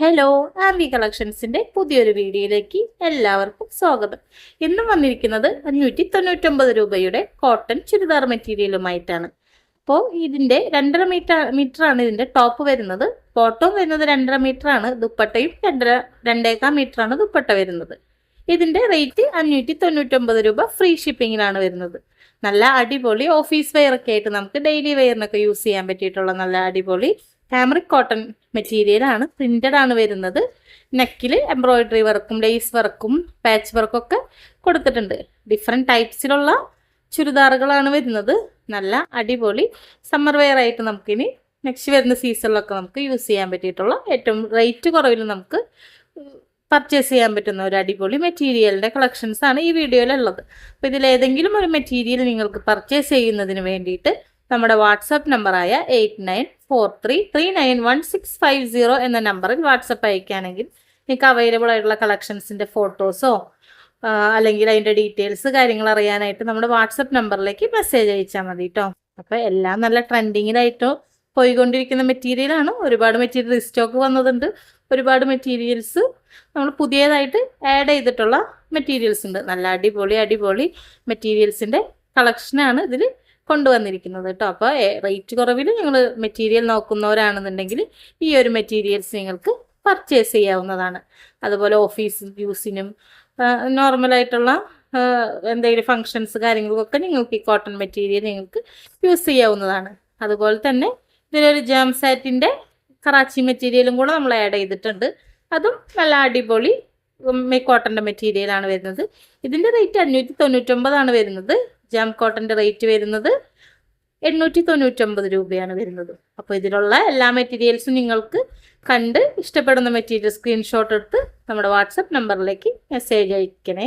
Hello, ആർവി കളക്ഷൻസിന്റെ പുതിയൊരു വീഡിയോയിലേക്ക് എല്ലാവർക്കും സ്വാഗതം. ഇന്നും വന്നിരിക്കുന്നത് 599 രൂപയുടെ കോട്ടൺ ചുരിദാർ മെറ്റീരിയലുമായിട്ടാണ്. അപ്പോൾ ഇതിന്റെ 2.5 മീറ്റർ ആണ് ഇതിന്റെ ടോപ്പ് വരുന്നത്. ബോട്ടം വരുന്നത് 2.5 മീറ്റർ ആണ്. ദുപ്പട്ടയും 2.25 മീറ്റർ ആണ് ദുപ്പട്ട വരുന്നത്. ഇതിന്റെ റേറ്റ് 599 രൂപ. ഫ്രീ ഷിപ്പിങ്ങിലാണ് വരുന്നത്. നല്ല അടിപൊളി ഓഫീസ് വെയർ ഒക്കെ ആയിട്ട് നമുക്ക് ഡെയിലി വെയറിനൊക്കെ യൂസ് ചെയ്യാൻ പറ്റിയിട്ടുള്ള നല്ല അടിപൊളി ഫാബ്രിക് കോട്ടൺ മെറ്റീരിയൽ ആണ്. പ്രിന്റഡ് ആണ് വരുന്നത്. നെക്കിൽ എംബ്രോയിഡറി വർക്കും ലേസ് വർക്കും പാച്ച് വർക്കും ഒക്കെ കൊടുത്തിട്ടുണ്ട്. ഡിഫറെൻറ്റ് ടൈപ്സിലുള്ള ചുരിദാറുകളാണ് വരുന്നത്. നല്ല അടിപൊളി സമ്മർ വെയർ ആയിട്ട് നമുക്കിനി നെക്സ്റ്റ് വരുന്ന സീസണിലൊക്കെ നമുക്ക് യൂസ് ചെയ്യാൻ പറ്റിയിട്ടുള്ള ഏറ്റവും റേറ്റ് കുറവിൽ നമുക്ക് പർച്ചേസ് ചെയ്യാൻ പറ്റുന്ന ഒരു അടിപൊളി മെറ്റീരിയലിൻ്റെ കളക്ഷൻസ് ആണ് ഈ വീഡിയോയിലുള്ളത്. അപ്പോൾ ഇതിലേതെങ്കിലും ഒരു മെറ്റീരിയൽ നിങ്ങൾക്ക് പർച്ചേസ് ചെയ്യുന്നതിന് വേണ്ടിയിട്ട് നമ്മുടെ വാട്സാപ്പ് നമ്പറായ 8943391650 എന്ന നമ്പറിൽ വാട്സപ്പ് അയക്കുകയാണെങ്കിൽ നിങ്ങൾക്ക് അവൈലബിൾ ആയിട്ടുള്ള കളക്ഷൻസിൻ്റെ ഫോട്ടോസോ അല്ലെങ്കിൽ അതിൻ്റെ ഡീറ്റെയിൽസ് കാര്യങ്ങൾ അറിയാനായിട്ട് നമ്മുടെ വാട്സപ്പ് നമ്പറിലേക്ക് മെസ്സേജ് അയച്ചാൽ മതി കേട്ടോ. അപ്പോൾ എല്ലാം നല്ല ട്രെൻഡിങ്ങിലായിട്ടോ പോയിക്കൊണ്ടിരിക്കുന്ന മെറ്റീരിയലാണ്. ഒരുപാട് മെറ്റീരിയൽ റീസ്റ്റോക്ക് വന്നതുണ്ട്. ഒരുപാട് മെറ്റീരിയൽസ് നമ്മൾ പുതിയതായിട്ട് ആഡ് ചെയ്തിട്ടുള്ള മെറ്റീരിയൽസ് ഉണ്ട്. നല്ല അടിപൊളി മെറ്റീരിയൽസിൻ്റെ കളക്ഷനാണ് ഇതിൽ കൊണ്ടുവന്നിരിക്കുന്നത് കേട്ടോ. അപ്പോൾ റേറ്റ് കുറവിൽ നിങ്ങൾ മെറ്റീരിയൽ നോക്കുന്നവരാണെന്നുണ്ടെങ്കിൽ ഈ ഒരു മെറ്റീരിയൽസ് നിങ്ങൾക്ക് പർച്ചേസ് ചെയ്യാവുന്നതാണ്. അതുപോലെ ഓഫീസ് യൂസിനും നോർമലായിട്ടുള്ള എന്തെങ്കിലും ഫങ്ഷൻസ് കാര്യങ്ങൾക്കൊക്കെ നിങ്ങൾക്ക് ഈ കോട്ടൺ മെറ്റീരിയൽ നിങ്ങൾക്ക് യൂസ് ചെയ്യാവുന്നതാണ്. അതുപോലെ തന്നെ ഇതിലൊരു ജാം സാറ്റിൻ്റെ കറാച്ചി മെറ്റീരിയലും കൂടെ നമ്മൾ ആഡ് ചെയ്തിട്ടുണ്ട്. അതും നല്ല അടിപൊളി കോട്ടൻ്റെ മെറ്റീരിയലാണ് വരുന്നത്. ഇതിൻ്റെ റേറ്റ് 599 വരുന്നത്. ജാം കോട്ടൻ്റെ റേറ്റ് വരുന്നത് 899 രൂപയാണ് വരുന്നത്. അപ്പോൾ ഇതിലുള്ള എല്ലാ മെറ്റീരിയൽസും നിങ്ങൾക്ക് കണ്ട് ഇഷ്ടപ്പെടുന്ന മെറ്റീരിയൽ സ്ക്രീൻഷോട്ട് എടുത്ത് നമ്മുടെ വാട്സപ്പ് നമ്പറിലേക്ക് മെസ്സേജ് അയക്കണേ.